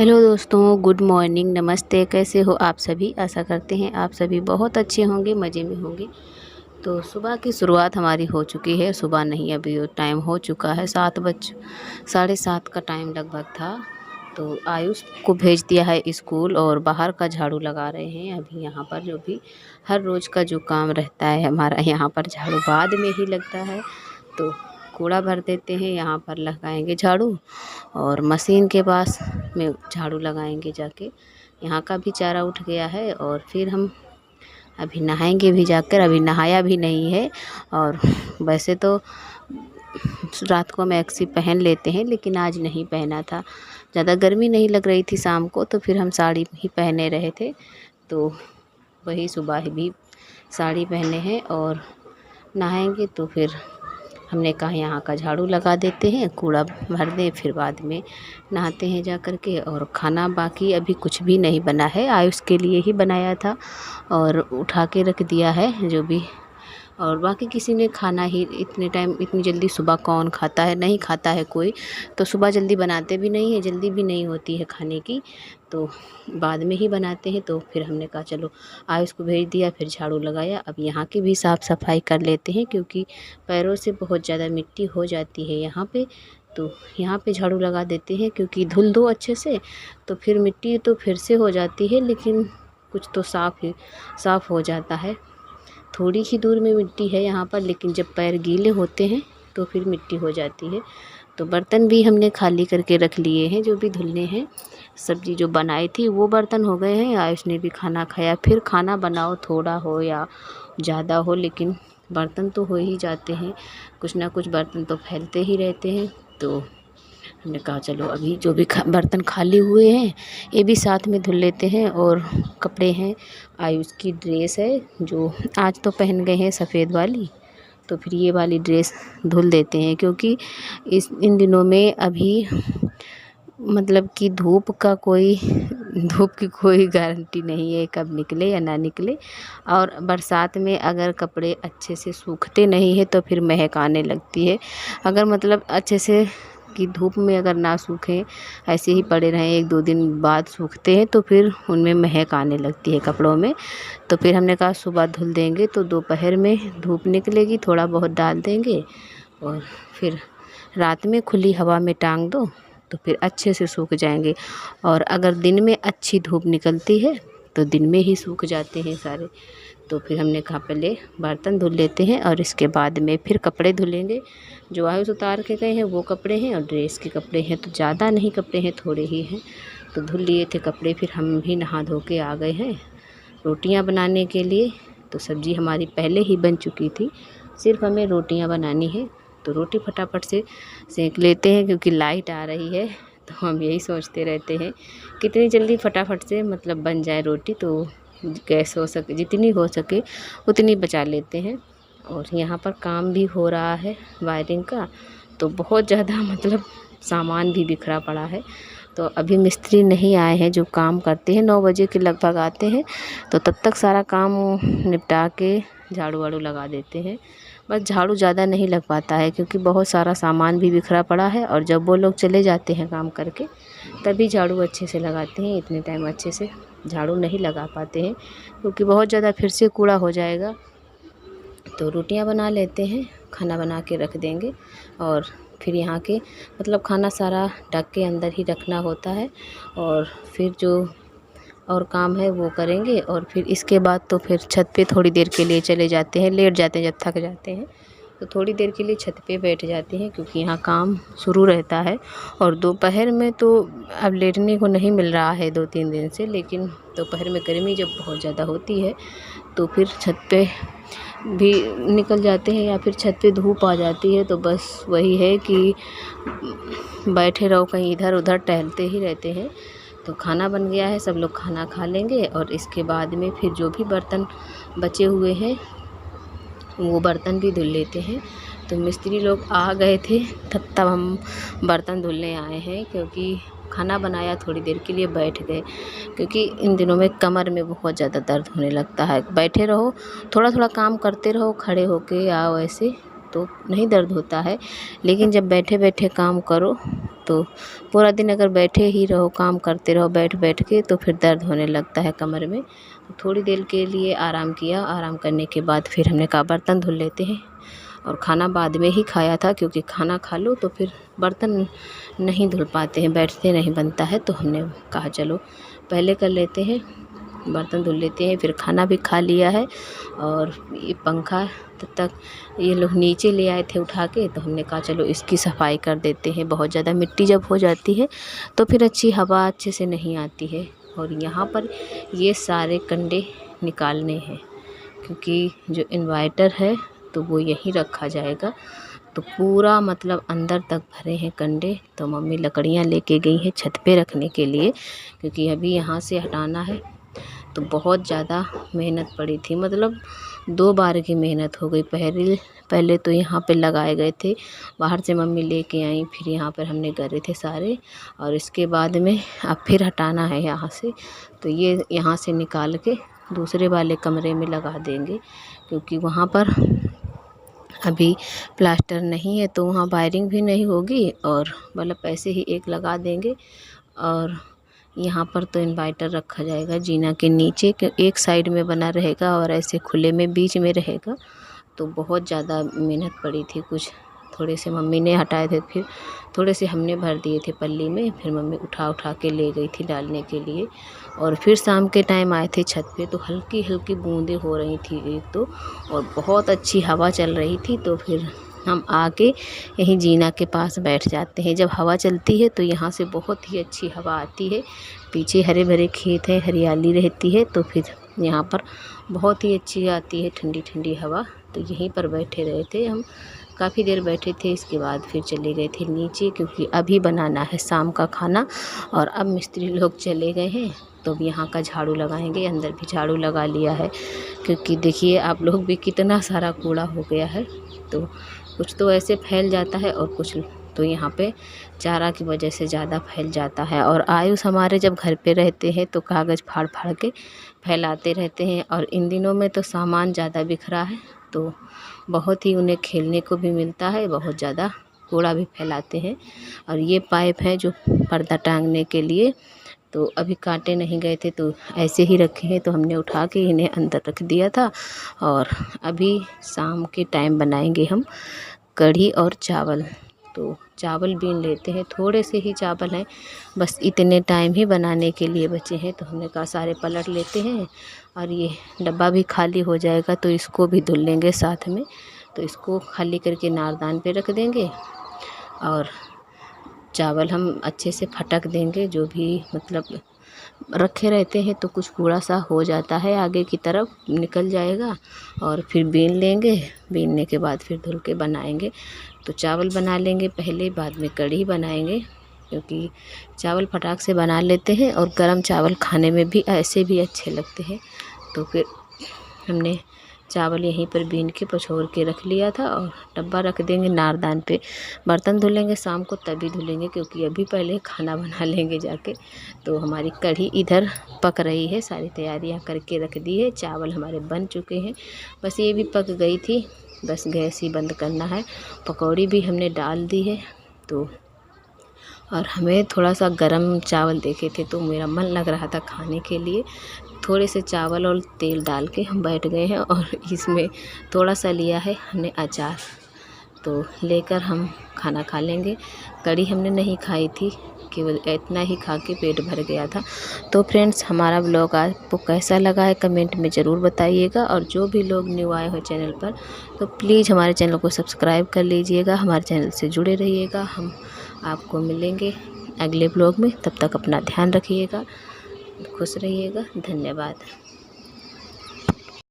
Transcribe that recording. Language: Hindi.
हेलो दोस्तों, गुड मॉर्निंग, नमस्ते। कैसे हो आप सभी? आशा करते हैं आप सभी बहुत अच्छे होंगे, मज़े में होंगे। तो सुबह की शुरुआत हमारी हो चुकी है। सुबह नहीं, अभी टाइम हो चुका है 7:30 का टाइम लगभग था। तो आयुष को भेज दिया है स्कूल और बाहर का झाड़ू लगा रहे हैं अभी यहाँ पर। जो भी हर रोज़ का जो काम रहता है हमारा, यहाँ पर झाड़ू बाद में ही लगता है। तो कूड़ा भर देते हैं, यहाँ पर लगाएंगे झाड़ू और मशीन के पास में झाड़ू लगाएंगे जाके। यहाँ का भी चारा उठ गया है और फिर हम अभी नहाएंगे भी जाकर। अभी नहाया भी नहीं है। और वैसे तो रात को मैक्सी पहन लेते हैं, लेकिन आज नहीं पहना था। ज़्यादा गर्मी नहीं लग रही थी शाम को, तो फिर हम साड़ी ही पहने रहे थे। तो वही सुबह भी साड़ी पहने हैं और नहाएंगे। तो फिर हमने कहा यहाँ का झाड़ू लगा देते हैं, कूड़ा भर दें, फिर बाद में नहाते हैं जा कर के। और खाना बाकी अभी कुछ भी नहीं बना है, आयुष के लिए ही बनाया था और उठा के रख दिया है जो भी। और बाकी किसी ने खाना ही इतने टाइम, इतनी जल्दी सुबह कौन खाता है? नहीं खाता है कोई। तो सुबह जल्दी बनाते भी नहीं है, जल्दी भी नहीं होती है खाने की, तो बाद में ही बनाते हैं। तो फिर हमने कहा चलो आयुष को भेज दिया, फिर झाड़ू लगाया। अब यहाँ की भी साफ़ सफाई कर लेते हैं, क्योंकि पैरों से बहुत ज़्यादा मिट्टी हो जाती है यहाँ पे। तो यहाँ पे झाड़ू लगा देते हैं, क्योंकि धुल दो अच्छे से तो फिर मिट्टी तो फिर से हो जाती है, लेकिन कुछ तो साफ़ हो जाता है। थोड़ी ही दूर में मिट्टी है यहाँ पर, लेकिन जब पैर गीले होते हैं तो फिर मिट्टी हो जाती है। तो बर्तन भी हमने खाली करके रख लिए हैं, जो भी धुलने हैं। सब्ज़ी जो बनाई थी वो बर्तन हो गए हैं। आयुष ने भी खाना खाया। फिर खाना बनाओ, थोड़ा हो या ज़्यादा हो, लेकिन बर्तन तो हो ही जाते हैं। कुछ ना कुछ बर्तन तो फैलते ही रहते हैं। तो हमने कहा चलो अभी जो भी बर्तन खाली हुए हैं ये भी साथ में धुल लेते हैं। और कपड़े हैं, आयुष की ड्रेस है जो आज तो पहन गए हैं सफ़ेद वाली, तो फिर ये वाली ड्रेस धुल देते हैं। क्योंकि इन दिनों में अभी मतलब कि धूप की कोई गारंटी नहीं है, कब निकले या ना निकले। और बरसात में अगर कपड़े अच्छे से सूखते नहीं है तो फिर महक आने लगती है। अगर मतलब अच्छे से कि धूप में अगर ना सूखें, ऐसे ही पड़े रहें, 1-2 दिन बाद सूखते हैं तो फिर उनमें महक आने लगती है कपड़ों में। तो फिर हमने कहा सुबह धुल देंगे तो दोपहर में धूप निकलेगी, थोड़ा बहुत डाल देंगे और फिर रात में खुली हवा में टांग दो तो फिर अच्छे से सूख जाएंगे। और अगर दिन में अच्छी धूप निकलती है तो दिन में ही सूख जाते हैं सारे। तो फिर हमने कहा पहले बर्तन धुल लेते हैं और इसके बाद में फिर कपड़े धुलेंगे। जो आयुष उतार के गए हैं वो कपड़े हैं और ड्रेस के कपड़े हैं, तो ज़्यादा नहीं कपड़े हैं, थोड़े ही हैं। तो धुल लिए थे कपड़े। फिर हम भी नहा धो के आ गए हैं रोटियां बनाने के लिए। तो सब्ज़ी हमारी पहले ही बन चुकी थी, सिर्फ हमें रोटियां बनानी है। तो रोटी फटाफट से सेक लेते हैं, क्योंकि लाइट आ रही है। तो हम यही सोचते रहते हैं कितनी जल्दी फटाफट से मतलब बन जाए रोटी, तो गैस हो सके जितनी हो सके उतनी बचा लेते हैं। और यहाँ पर काम भी हो रहा है वायरिंग का, तो बहुत ज़्यादा मतलब सामान भी बिखरा पड़ा है। तो अभी मिस्त्री नहीं आए हैं जो काम करते हैं, 9 बजे के लगभग आते हैं। तो तब तक सारा काम निपटा के झाड़ू वाड़ू लगा देते हैं। बस झाड़ू ज़्यादा नहीं लग पाता है, क्योंकि बहुत सारा सामान भी बिखरा पड़ा है। और जब वो लोग चले जाते हैं काम करके तभी झाड़ू अच्छे से लगाते हैं। इतने टाइम अच्छे से झाड़ू नहीं लगा पाते हैं, क्योंकि बहुत ज़्यादा फिर से कूड़ा हो जाएगा। तो रोटियां बना लेते हैं, खाना बना के रख देंगे। और फिर यहाँ के मतलब खाना सारा ढक के अंदर ही रखना होता है। और फिर जो और काम है वो करेंगे। और फिर इसके बाद तो फिर छत पे थोड़ी देर के लिए चले जाते हैं, लेट जाते हैं, जब थक जाते हैं तो थोड़ी देर के लिए छत पे बैठ जाते हैं, क्योंकि यहाँ काम शुरू रहता है। और दोपहर में तो अब लेटने को नहीं मिल रहा है 2-3 दिन से, लेकिन दोपहर में गर्मी जब बहुत ज़्यादा होती है तो फिर छत पे भी निकल जाते हैं, या फिर छत पे धूप आ जाती है तो बस वही है कि बैठे रहो, कहीं इधर उधर टहलते ही रहते हैं। तो खाना बन गया है, सब लोग खाना खा लेंगे और इसके बाद में फिर जो भी बर्तन बचे हुए हैं वो बर्तन भी धुल लेते हैं। तो मिस्त्री लोग आ गए थे तब हम बर्तन धुलने आए हैं, क्योंकि खाना बनाया, थोड़ी देर के लिए बैठ गए। क्योंकि इन दिनों में कमर में बहुत ज़्यादा दर्द होने लगता है। बैठे रहो, थोड़ा थोड़ा काम करते रहो, खड़े होके या वैसे तो नहीं दर्द होता है, लेकिन जब बैठे बैठे काम करो तो पूरा दिन अगर बैठे ही रहो, काम करते रहो बैठ बैठ के, तो फिर दर्द होने लगता है कमर में। तो थोड़ी देर के लिए आराम किया, आराम करने के बाद फिर हमने कहा बर्तन धुल लेते हैं। और खाना बाद में ही खाया था, क्योंकि खाना खा लो तो फिर बर्तन नहीं धुल पाते हैं, बैठते नहीं बनता है। तो हमने कहा चलो पहले कर लेते हैं, बर्तन धुल लेते हैं। फिर खाना भी खा लिया है। और ये पंखा तब तक ये लोग नीचे ले आए थे उठा के, तो हमने कहा चलो इसकी सफाई कर देते हैं। बहुत ज़्यादा मिट्टी जब हो जाती है तो फिर अच्छी हवा अच्छे से नहीं आती है। और यहाँ पर ये सारे कंडे निकालने हैं, क्योंकि जो इन्वर्टर है तो वो यहीं रखा जाएगा। तो पूरा मतलब अंदर तक भरे हैं कंडे। तो मम्मी लकड़ियाँ लेके गई हैं छत पे रखने के लिए, क्योंकि अभी यहाँ से हटाना है। तो बहुत ज़्यादा मेहनत पड़ी थी, मतलब 2 बार की मेहनत हो गई। पहले तो यहाँ पे लगाए गए थे, बाहर से मम्मी लेके आई, फिर यहाँ पर हमने करे थे सारे। और इसके बाद में अब फिर हटाना है यहाँ से। तो ये यहाँ से निकाल के दूसरे वाले कमरे में लगा देंगे, क्योंकि वहाँ पर अभी प्लास्टर नहीं है, तो वहाँ वायरिंग भी नहीं होगी। और बल्ब ऐसे ही एक लगा देंगे। और यहाँ पर तो इन्वर्टर रखा जाएगा जीना के नीचे, कि एक साइड में बना रहेगा और ऐसे खुले में बीच में रहेगा। तो बहुत ज़्यादा मेहनत पड़ी थी। कुछ थोड़े से मम्मी ने हटाए थे, फिर थोड़े से हमने भर दिए थे पल्ली में। फिर मम्मी उठा उठा के ले गई थी डालने के लिए। और फिर शाम के टाइम आए थे छत पे, तो हल्की हल्की बूंदें हो रही थी एक तो, और बहुत अच्छी हवा चल रही थी। तो फिर हम आके यहीं जीना के पास बैठ जाते हैं। जब हवा चलती है तो यहाँ से बहुत ही अच्छी हवा आती है। पीछे हरे भरे खेत है, हरियाली रहती है, तो फिर यहाँ पर बहुत ही अच्छी आती है ठंडी ठंडी हवा। तो यहीं पर बैठे रहे थे हम, काफ़ी देर बैठे थे। इसके बाद फिर चले गए थे नीचे, क्योंकि अभी बनाना है शाम का खाना। और अब मिस्त्री लोग चले गए हैं, तो अब यहाँ का झाड़ू लगाएंगे। अंदर भी झाड़ू लगा लिया है, क्योंकि देखिए आप लोग भी कितना सारा कूड़ा हो गया है। तो कुछ तो ऐसे फैल जाता है, और कुछ तो यहाँ पे चारा की वजह से ज़्यादा फैल जाता है। और आयुष हमारे जब घर पे रहते हैं तो कागज़ फाड़ फाड़ के फैलाते रहते हैं। और इन दिनों में तो सामान ज़्यादा बिखरा है, तो बहुत ही उन्हें खेलने को भी मिलता है, बहुत ज़्यादा कूड़ा भी फैलाते हैं। और ये पाइप है जो पर्दा टांगने के लिए, तो अभी काटे नहीं गए थे, तो ऐसे ही रखे हैं। तो हमने उठा के इन्हें अंदर रख दिया था। और अभी शाम के टाइम बनाएंगे हम कढ़ी और चावल। तो चावल बीन लेते हैं, थोड़े से ही चावल हैं, बस इतने टाइम ही बनाने के लिए बचे हैं। तो हमने कहा सारे पलट लेते हैं, और ये डब्बा भी खाली हो जाएगा तो इसको भी धुल लेंगे साथ में। तो इसको खाली करके नारदान पे रख देंगे। और चावल हम अच्छे से फटक देंगे, जो भी मतलब रखे रहते हैं तो कुछ कूड़ा सा हो जाता है, आगे की तरफ निकल जाएगा। और फिर बीन लेंगे, बीनने के बाद फिर धुल के बनाएंगे। तो चावल बना लेंगे पहले, बाद में कढ़ी बनाएंगे, क्योंकि चावल फटाक से बना लेते हैं और गरम चावल खाने में भी ऐसे भी अच्छे लगते हैं। तो फिर हमने चावल यहीं पर बीन के पछोर के रख लिया था, और डब्बा रख देंगे नारदान पे। बर्तन धुलेंगे शाम को, तभी धुलेंगे, क्योंकि अभी पहले खाना बना लेंगे जाके। तो हमारी कढ़ी इधर पक रही है, सारी तैयारियां करके रख दी है। चावल हमारे बन चुके हैं, बस ये भी पक गई थी, बस गैस ही बंद करना है। पकौड़ी भी हमने डाल दी है। तो और हमें थोड़ा सा गरम चावल देखे थे, तो मेरा मन लग रहा था खाने के लिए। थोड़े से चावल और तेल डाल के हम बैठ गए हैं। और इसमें थोड़ा सा लिया है हमने अचार, तो लेकर हम खाना खा लेंगे। कढ़ी हमने नहीं खाई थी, केवल इतना ही खा के पेट भर गया था। तो फ्रेंड्स, हमारा ब्लॉग आपको कैसा लगा है कमेंट में ज़रूर बताइएगा। और जो भी लोग न्यू आए हो चैनल पर, तो प्लीज़ हमारे चैनल को सब्सक्राइब कर लीजिएगा, हमारे चैनल से जुड़े रहिएगा। हम आपको मिलेंगे अगले ब्लॉग में, तब तक अपना ध्यान रखिएगा, खुश रहिएगा। धन्यवाद।